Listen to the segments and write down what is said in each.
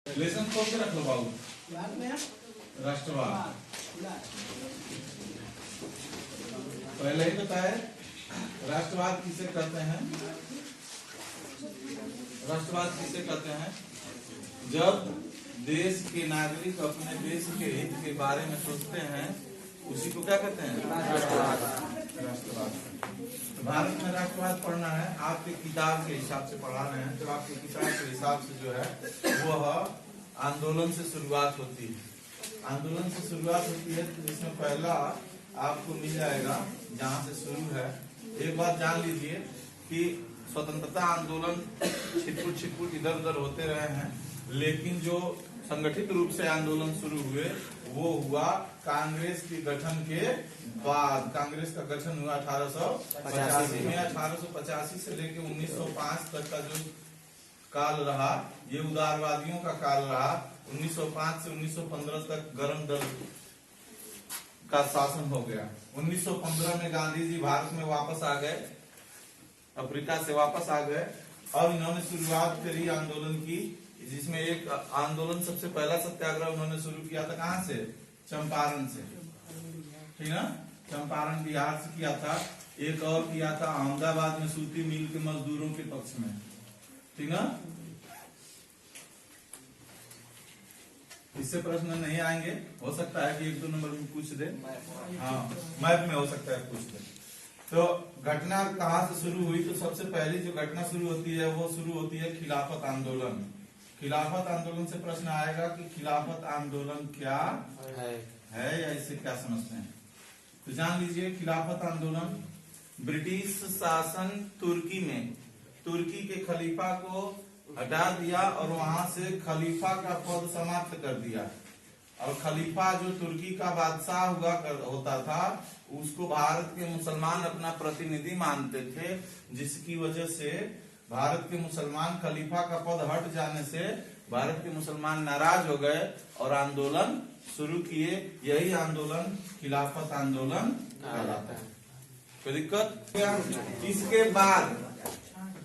Lesson कौन से रख लो बाबू? राष्ट्रवाद। पहले ही बताए राष्ट्रवाद किसे कहते हैं? राष्ट्रवाद किसे कहते हैं? जब देश के नागरिक अपने देश के हित के बारे में सोचते हैं उसी को क्या कहते हैं? राष्ट्रवाद। तो भारत में राष्ट्रवाद पढ़ना है, आपके किताब के हिसाब से पढ़ा रहे हैं। तो आपके किताब के हिसाब से जो है वह आंदोलन से शुरुआत होती है। आंदोलन से शुरुआत होती है तो जिसमें पहला आपको मिल जाएगा जहाँ से शुरू है। एक बात जान लीजिए कि स्वतंत्रता आंदोलन छिटपुट इधर उधर होते रहे हैं, लेकिन जो संगठित रूप से आंदोलन शुरू हुए वो हुआ कांग्रेस के गठन के बाद। कांग्रेस का गठन हुआ 1885 में। 1885 से लेकर 1905 तक का जो काल रहा ये उदारवादियों का काल रहा। 1905 से 1915 तक गरम दल का शासन हो गया। 1915 में गांधी जी भारत में वापस आ गए, अफ्रीका से वापस आ गए और इन्होंने शुरुआत करी आंदोलन की, जिसमें एक आंदोलन सबसे पहला सत्याग्रह उन्होंने शुरू किया था कहाँ से? चंपारण से, ठीक ना? चंपारण बिहार से किया था। एक और किया था अहमदाबाद में सूती मिल के मजदूरों के पक्ष में, ठीक ना? इससे प्रश्न नहीं आएंगे, हो सकता है कि एक दो नंबर में पूछ दे। हाँ, मैथ में हो सकता है पूछ दे। तो घटना कहाँ से शुरू हुई? तो सबसे पहली जो घटना शुरू होती है वो शुरू होती है खिलाफत आंदोलन। खिलाफत आंदोलन से प्रश्न आएगा कि खिलाफत आंदोलन क्या है या इससे क्या समझते हैं? तो जान लीजिए, खिलाफत आंदोलन ब्रिटिश शासन तुर्की में तुर्की के खलीफा को हटा दिया और वहां से खलीफा का पद समाप्त कर दिया। और खलीफा जो तुर्की का बादशाह होता था उसको भारत के मुसलमान अपना प्रतिनिधि मानते थे, जिसकी वजह से भारत के मुसलमान खलीफा का पद हट जाने से भारत के मुसलमान नाराज हो गए और आंदोलन शुरू किए। यही आंदोलन खिलाफत आंदोलन कहलाता है। कोई दिक्कत?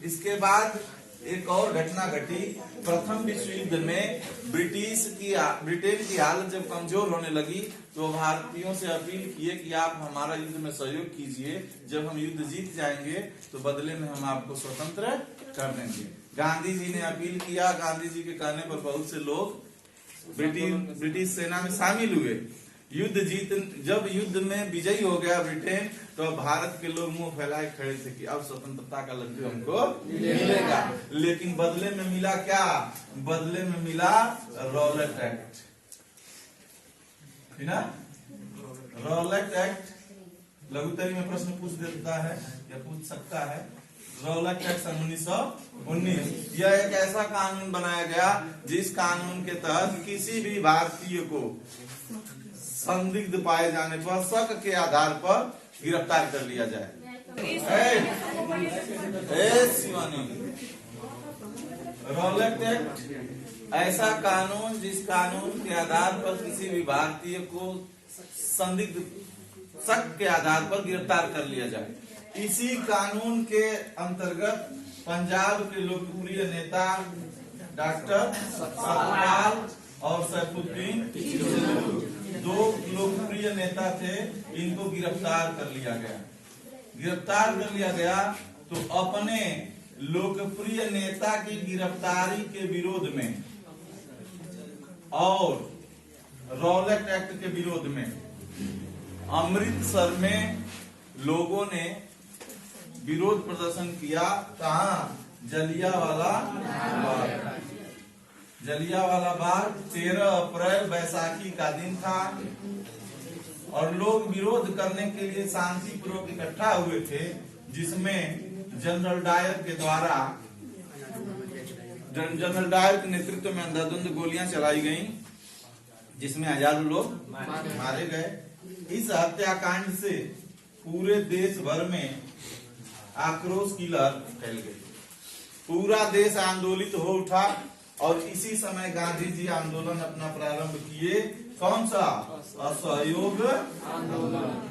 इसके बाद एक और घटना घटी। प्रथम विश्व युद्ध में ब्रिटेन की हालत जब कमजोर होने लगी तो भारतीयों से अपील किए कि आप हमारा युद्ध में सहयोग कीजिए, जब हम युद्ध जीत जाएंगे तो बदले में हम आपको स्वतंत्र कर देंगे। गांधी जी ने अपील किया। गांधी जी के कहने पर बहुत से लोग ब्रिटिश सेना में शामिल हुए। जब युद्ध में विजयी हो गया ब्रिटेन, तो भारत के लोग मुंह फैलाए खड़े थे कि अब स्वतंत्रता का लड्डू हमको मिलेगा। लेकिन बदले में मिला क्या? बदले में मिला रॉलेट एक्ट, ठीक ना? रॉलेट एक्ट लघुतरी में प्रश्न पूछ देता है या पूछ सकता है। रॉलेट एक्ट सन 1919 यह एक ऐसा कानून बनाया गया जिस कानून के तहत किसी भी भारतीय को संदिग्ध पाए जाने पर शक के आधार पर गिरफ्तार कर लिया जाए। रॉलेट एक्ट ऐसा कानून जिस कानून के आधार पर किसी भी भारतीय को संदिग्ध शक के आधार पर गिरफ्तार कर लिया जाए। इसी कानून के अंतर्गत पंजाब के लोकप्रिय नेता डॉक्टर सतपाल और सैफुद्दीन दो लोकप्रिय नेता थे, इनको गिरफ्तार कर लिया गया। गिरफ्तार कर लिया गया तो अपने लोकप्रिय नेता की गिरफ्तारी के विरोध में और रॉलेट एक्ट के विरोध में अमृतसर में लोगों ने विरोध प्रदर्शन किया। कहाँ? जलियांवाला बाग 13 अप्रैल बैसाखी का दिन था और लोग विरोध करने के लिए शांतिपूर्वक इकट्ठा हुए थे, जिसमें जनरल डायर के नेतृत्व में अंधाधुंध गोलियां चलाई गईं, जिसमें हजारों लोग मारे गए। इस हत्याकांड से पूरे देश भर में आक्रोश की लहर फैल गई। पूरा देश आंदोलित हो उठा और इसी समय गांधी जी आंदोलन अपना प्रारंभ किए। कौन सा? असहयोग आंदोलन।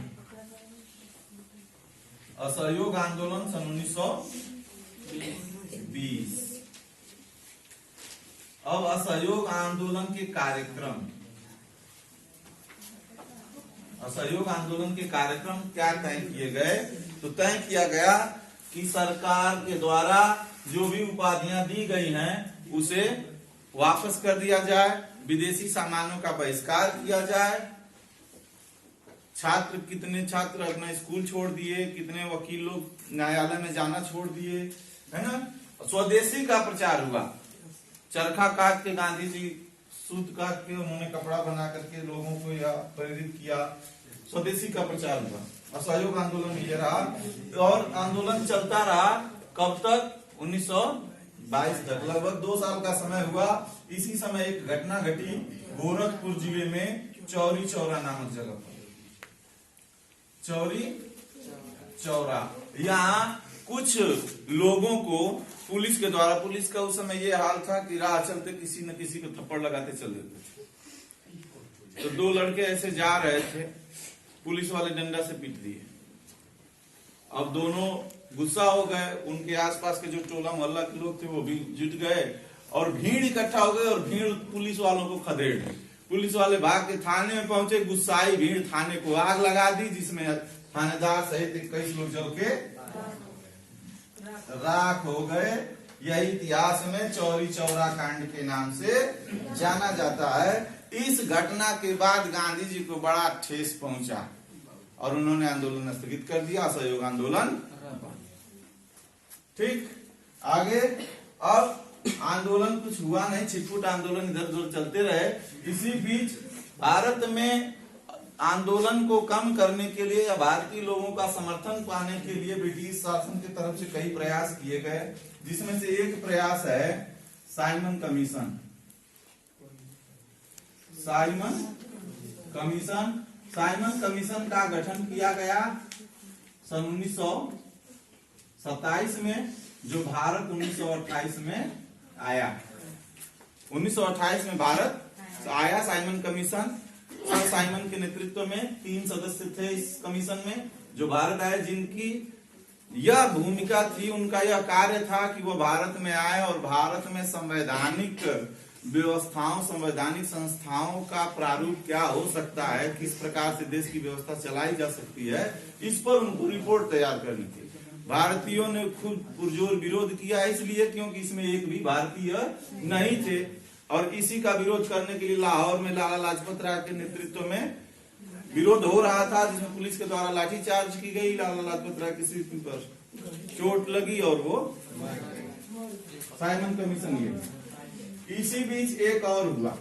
असहयोग आंदोलन सन 1920। अब असहयोग आंदोलन के कार्यक्रम, असहयोग आंदोलन के कार्यक्रम क्या तय किए गए? तो तय किया गया कि सरकार के द्वारा जो भी उपाधियां दी गई हैं उसे वापस कर दिया जाए, विदेशी सामानों का बहिष्कार किया जाए, कितने छात्र अपना स्कूल छोड़ दिए, कितने वकील लोग न्यायालय में जाना छोड़ दिए, है ना। स्वदेशी का प्रचार हुआ, चरखा काट के गांधी जी सूत काट के उन्होंने कपड़ा बना करके लोगों को प्रेरित किया, स्वदेशी का प्रचार हुआ। असहयोग आंदोलन ये रहा और आंदोलन चलता रहा कब तक? 1922 तक, लगभग 2 साल का समय हुआ। इसी समय एक घटना घटी गोरखपुर जिले में चौरी चौरा नामक जगह पर। चौरी चौरा, यहाँ कुछ लोगों को पुलिस के द्वारा, पुलिस का उस समय ये हाल था कि राह चलते किसी न किसी को थप्पड़ लगाते चल देते थे। तो 2 लड़के ऐसे जा रहे थे, पुलिस वाले डंडा से पीट दिए। अब दोनों गुस्सा हो गए, उनके आसपास के जो टोला मोहल्ला के लोग थे वो भी जुट गए और भीड़ इकट्ठा हो गए और भीड़ पुलिस वालों को खदेड़ दी। पुलिस वाले भाग के थाने में पहुंचे, गुस्साई भीड़ थाने को आग लगा दी, जिसमें थानेदार सहित 21 लोग जल के राख हो गए। यही इतिहास में चौरी चौरा कांड के नाम से जाना जाता है। इस घटना के बाद गांधी जी को बड़ा ठेस पहुंचा और उन्होंने आंदोलन स्थगित कर दिया, असहयोग आंदोलन। ठीक, आगे अब आंदोलन कुछ हुआ नहीं, छिटपुट आंदोलन इधर उधर चलते रहे। इसी बीच भारत में आंदोलन को कम करने के लिए या भारतीय लोगों का समर्थन पाने के लिए ब्रिटिश शासन की तरफ से कई प्रयास किए गए, जिसमें से एक प्रयास है Simon commission. Simon commission, Simon commission का गठन किया गया सन 1927 में, जो भारत 1928 में आया। 1928 में भारत आया साइमन कमीशन। सर साइमन के नेतृत्व में 3 सदस्य थे इस कमीशन में जो भारत आए, जिनकी यह भूमिका थी, उनका यह कार्य था कि वो भारत में आए और भारत में संवैधानिक व्यवस्थाओं, संवैधानिक संस्थाओं का प्रारूप क्या हो सकता है, किस प्रकार से देश की व्यवस्था चलाई जा सकती है, इस पर उनको रिपोर्ट तैयार करनी थी। भारतीयों ने खुद पुरजोर विरोध किया, इसलिए क्योंकि इसमें एक भी भारतीय नहीं थे और इसी का विरोध करने के लिए लाहौर में लाला लाजपत राय के नेतृत्व में विरोध हो रहा था, जिसमें पुलिस के द्वारा लाठीचार्ज की गई। लाला लाजपत राय की सिर पर चोट लगी और वो साइमन कमीशन ये। इसी बीच एक और हुआ,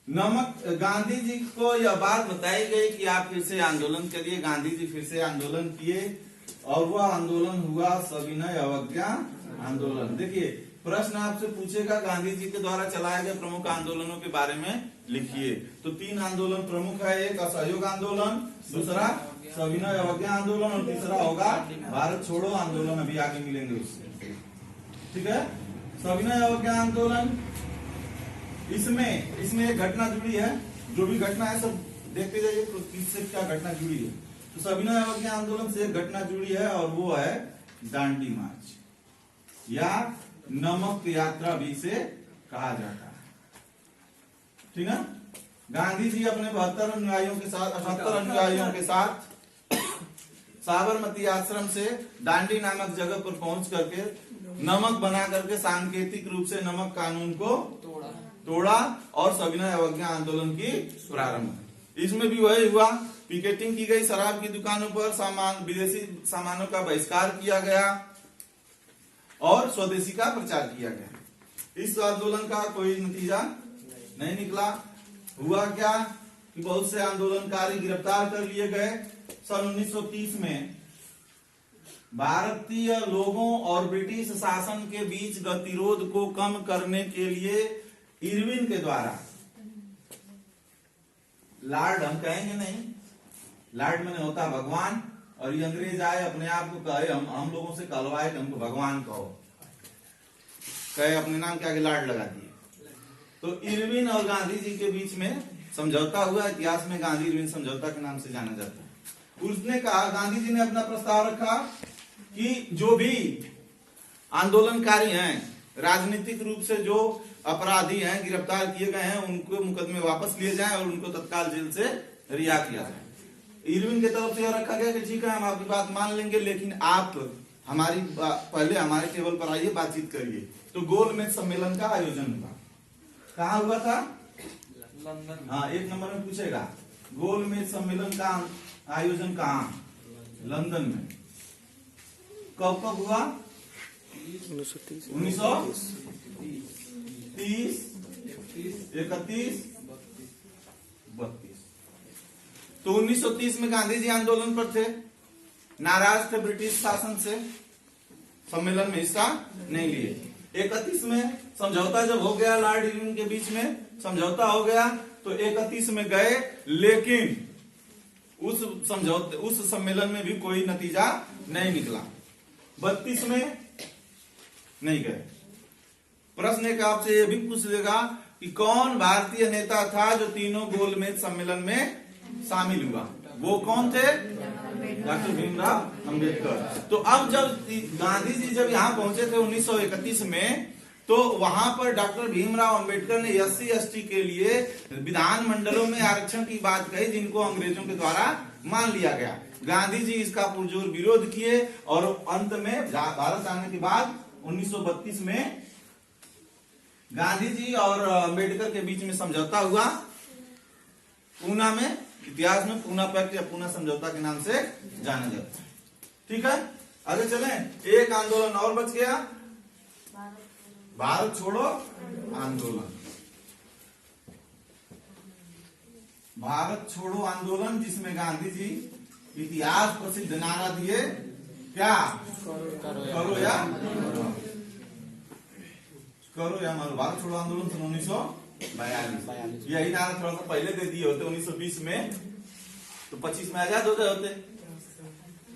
नमक, गांधी जी को यह बात बताई गई कि आप फिर से आंदोलन करिए। गांधी जी फिर से आंदोलन किए और वह आंदोलन हुआ सविनय अवज्ञा आंदोलन। देखिए, प्रश्न आपसे पूछेगा गांधी जी के द्वारा चलाए गए प्रमुख आंदोलनों के बारे में लिखिए। तो 3 आंदोलन प्रमुख है, एक असहयोग आंदोलन, दूसरा सविनय अवज्ञा आंदोलन और तीसरा होगा भारत छोड़ो आंदोलन। अभी आगे मिलेंगे उससे, ठीक है। सविनय अवज्ञा आंदोलन, इसमें एक घटना जुड़ी है, जो भी घटना है सब देखते जाइए किससे क्या घटना जुड़ी है। तो सविनय अवज्ञा आंदोलन से एक घटना जुड़ी है और वो है दांडी मार्च या नमक यात्रा भी से कहा जाता है, ठीक है। गांधी जी अपने 72 अनुयायियों के साथ, 78 अनुयायियों के साथ साबरमती आश्रम से दांडी नामक जगह पर पहुंच करके नमक बना करके सांकेतिक रूप से नमक कानून को तोड़ा और सविनय अवज्ञा आंदोलन की प्रारंभ। इसमें भी वही हुआ, पिकेटिंग की गई, शराब की दुकानों पर विदेशी सामानों का बहिष्कार किया गया और स्वदेशी का प्रचार किया गया। इस आंदोलन का कोई नतीजा नहीं निकला। हुआ क्या कि बहुत से आंदोलनकारी गिरफ्तार कर लिए गए। सन 1930 में भारतीय लोगों और ब्रिटिश शासन के बीच गतिरोध को कम करने के लिए इरविन के द्वारा, लॉर्ड हम कहेंगे नहीं, लॉर्ड मैंने होता भगवान, और ये अंग्रेज आए अपने आप को कहे, हम लोगों से कहलवाए कि हमको भगवान कहो, कहे अपने नाम के आगे लॉर्ड लगा दिए। तो इरविन और गांधी जी के बीच में समझौता हुआ, इतिहास में गांधी इरविन समझौता के नाम से जाना जाता है। उसने कहा, गांधी जी ने अपना प्रस्ताव रखा कि जो भी आंदोलनकारी हैं राजनीतिक रूप से जो अपराधी हैं, गिरफ्तार किए गए हैं, उनको मुकदमे वापस लिए जाएं और उनको तत्काल जेल से रिहा किया जाए। इरविन की तरफ से यह रखा गया कि ठीक है, हम आपकी बात मान लेंगे, लेकिन आप हमारी पहले हमारे टेबल पर आइए, बातचीत करिए। तो गोलमेज सम्मेलन का आयोजन हुआ। कहाँ हुआ था? लंदन। हाँ, 1 नंबर में पूछेगा गोलमेज सम्मेलन का आयोजन कहाँ? लंदन में। कब कब हुआ? 1930, 31, 32। तो 1930 में गांधी जी आंदोलन पर थे, नाराज थे ब्रिटिश शासन से, सम्मेलन में हिस्सा नहीं लिए। 31 में समझौता जब हो गया, लॉर्ड इरविन के बीच में समझौता हो गया, तो 31 में गए, लेकिन उस सम्मेलन में भी कोई नतीजा नहीं निकला। 32 में नहीं गए। प्रश्न एक आपसे यह भी पूछ लेगा कि कौन भारतीय नेता था जो तीनों गोलमेज सम्मेलन में शामिल हुआ? वो कौन थे? डॉक्टर भीमराव अंबेडकर। तो अब जब गांधी जी जब यहाँ पहुंचे थे 1931 में, तो वहां पर डॉक्टर भीमराव अंबेडकर ने SC ST के लिए विधान मंडलों में आरक्षण की बात कही, जिनको अंग्रेजों के द्वारा मान लिया गया। गांधी जी इसका पुरजोर विरोध किए और अंत में भारत आने के बाद 1932 में गांधी जी और अंबेडकर के बीच में समझौता हुआ, पूना में। इतिहास में पूना पैक्ट या पूना समझौता के नाम से जाना जाता है। ठीक है, आगे चलें। एक आंदोलन और बच गया, भारत छोड़ो आंदोलन। भारत छोड़ो आंदोलन, जिसमें गांधी जी इतिहास प्रसिद्ध नारा दिए, क्या? करो या मारो। भारत छोड़ो आंदोलन सन 1942। यही नारा थोड़ा सा पहले दे दिए होते 1920 में, तो 25 में आजाद हो गए होते।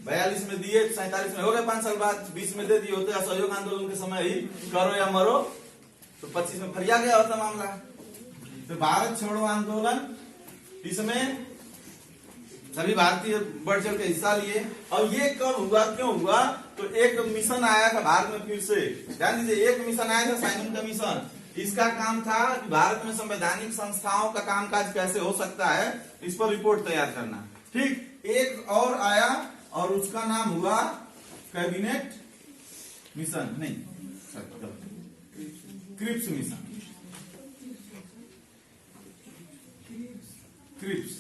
42 में दिए, 47 में हो गए 5 साल बाद, 20 में दे दिए होते। असहयोग आंदोलन के समय ही करो या मरो, तो 25 में फरिया गया होता मामला। तो भारत छोड़ो आंदोलन, इसमें सभी भारतीय बढ़ चढ़ के हिस्सा लिए। और ये कब हुआ, क्यों हुआ? तो एक मिशन आया था भारत में, फिर से ध्यान दीजिए, एक मिशन आया था, साइमन कमीशन। इसका काम था कि भारत में संवैधानिक संस्थाओं का कामकाज कैसे हो सकता है, इस पर रिपोर्ट तैयार करना। ठीक, एक और आया और उसका नाम हुआ कैबिनेट मिशन, नहीं क्रिप्स मिशन। क्रिप्स,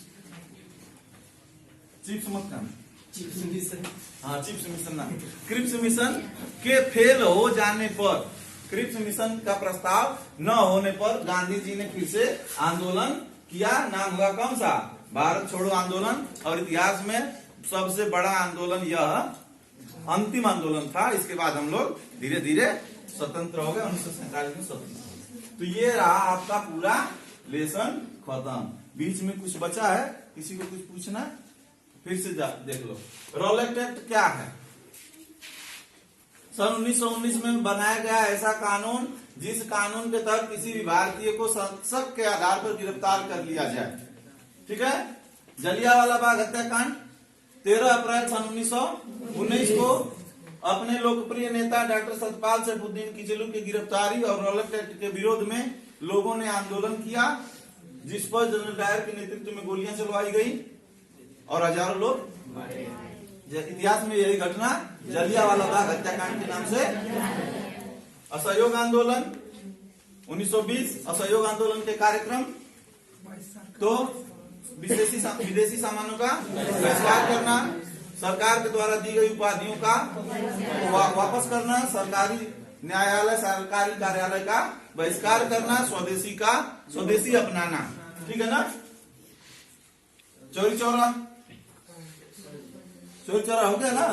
चिप्स मत खाना, चिप्स मिशन। हाँ, चिप्स मिशन ना, क्रिप्स मिशन के फेल हो जाने पर, क्रिप्स मिशन का प्रस्ताव न होने पर गांधी जी ने फिर से आंदोलन किया। नाम हुआ कौन सा? भारत छोड़ो आंदोलन। और इतिहास में सबसे बड़ा आंदोलन यह अंतिम आंदोलन था। इसके बाद हम लोग धीरे धीरे स्वतंत्र हो गए, 1947 में स्वतंत्र। तो ये रहा आपका पूरा लेसन खत्म। बीच में कुछ बचा है, किसी को कुछ पूछना? फिर से देख लो। रॉलेट एक्ट क्या है? सन 1919 में बनाया गया ऐसा कानून जिस कानून के तहत किसी भी भारतीय को शक के आधार पर गिरफ्तार कर लिया जाए। ठीक है। जलियांवाला बाग हत्याकांड 13 अप्रैल सन 1919 को अपने लोकप्रिय नेता डॉक्टर सतपाल सैफुद्दीन किचलू की गिरफ्तारी और रॉलेट एक्ट के विरोध में लोगों ने आंदोलन किया, जिस पर जनरल डायर के नेतृत्व में गोलियां चलवाई गई और हजारों लोग। इतिहास में यही घटना जलियांवाला बाग हत्याकांड के नाम से। असहयोग आंदोलन 1920, असहयोग आंदोलन के कार्यक्रम तो विदेशी सामानों का बहिष्कार करना, सरकार के द्वारा दी गई उपाधियों का वापस करना, सरकारी न्यायालय सरकारी कार्यालय का बहिष्कार करना, स्वदेशी अपनाना। ठीक है ना। चौरी चौरा हो गया ना।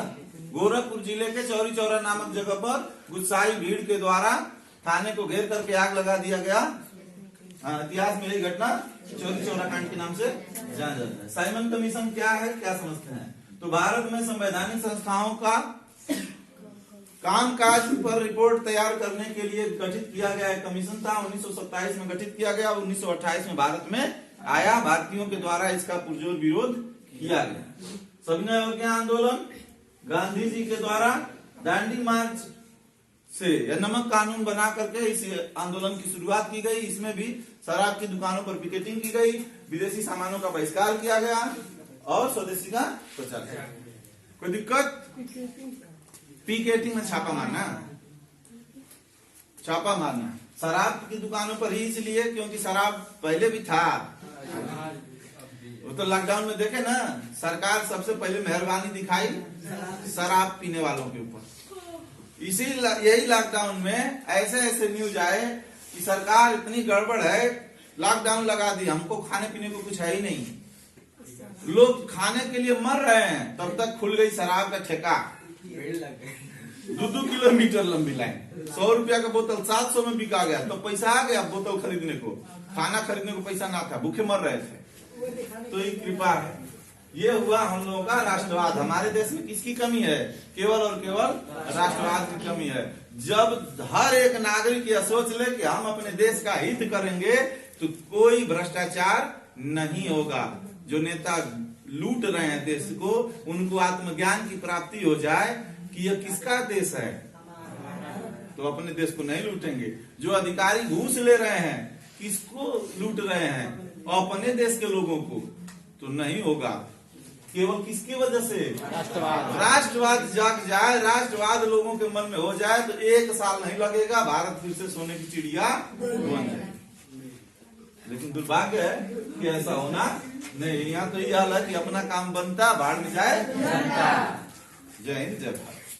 गोरखपुर जिले के चौरी चौरा नामक जगह पर गुस्साई भीड़ के द्वारा थाने को घेर करके आग लगा दिया गया। इतिहास में यही घटना चौरी चौरा कांड के नाम से जाना जाता है। साइमन कमीशन क्या है, क्या समझते हैं? तो भारत में संवैधानिक संस्थाओं का कामकाज पर रिपोर्ट तैयार करने के लिए गठित किया गया एक कमीशन था। 1927 में गठित किया गया, 1928 में भारत में आया। भारतीयों के द्वारा इसका पुरजोर विरोध किया गया। सविनय अवज्ञा आंदोलन गांधी जी के द्वारा दांडी मार्च से या नमक कानून बना करके इस आंदोलन की शुरुआत की गई। इसमें भी शराब की दुकानों पर पिकेटिंग की गई, विदेशी सामानों का बहिष्कार किया गया और स्वदेशी का प्रचार किया। कोई दिक्कत? पिकेटिंग में छापा मारना, छापा मारना शराब की दुकानों पर ही इसलिए क्योंकि शराब पहले भी था। वो तो लॉकडाउन में देखे ना, सरकार सबसे पहले मेहरबानी दिखाई शराब पीने वालों के ऊपर। यही लॉकडाउन में ऐसे ऐसे न्यूज आए कि सरकार इतनी गड़बड़ है, लॉकडाउन लगा दी, हमको खाने पीने को कुछ है ही नहीं, लोग खाने के लिए मर रहे हैं, तब तक खुल गई शराब का ठेका। 2-2 किलोमीटर लंबी लाइन, 100 रुपया का बोतल 700 में बिका गया, तो पैसा आ गया बोतल खरीदने को, खाना खरीदने को पैसा ना था, भूखे मर रहे थे। तो ये कृपा है। ये हुआ हम लोगों का राष्ट्रवाद। हमारे देश में किसकी कमी है? केवल और केवल राष्ट्रवाद की कमी है। जब हर एक नागरिक यह सोच ले कि हम अपने देश का हित करेंगे तो कोई भ्रष्टाचार नहीं होगा। जो नेता लूट रहे हैं देश को, उनको आत्मज्ञान की प्राप्ति हो जाए कि यह किसका देश है, तो अपने देश को नहीं लूटेंगे। जो अधिकारी घूस ले रहे हैं, किसको लूट रहे हैं? अपने देश के लोगों को, तो नहीं होगा। केवल किसकी वजह से? राष्ट्रवाद जाग जाए, राष्ट्रवाद लोगों के मन में हो जाए तो 1 साल नहीं लगेगा, भारत फिर से सोने की चिड़िया बन जाए। लेकिन दुर्भाग्य है कि ऐसा होना नहीं। यहाँ तो यह हाल है कि अपना काम बनता, बाढ़ में जाए। जय हिंद, जय भारत।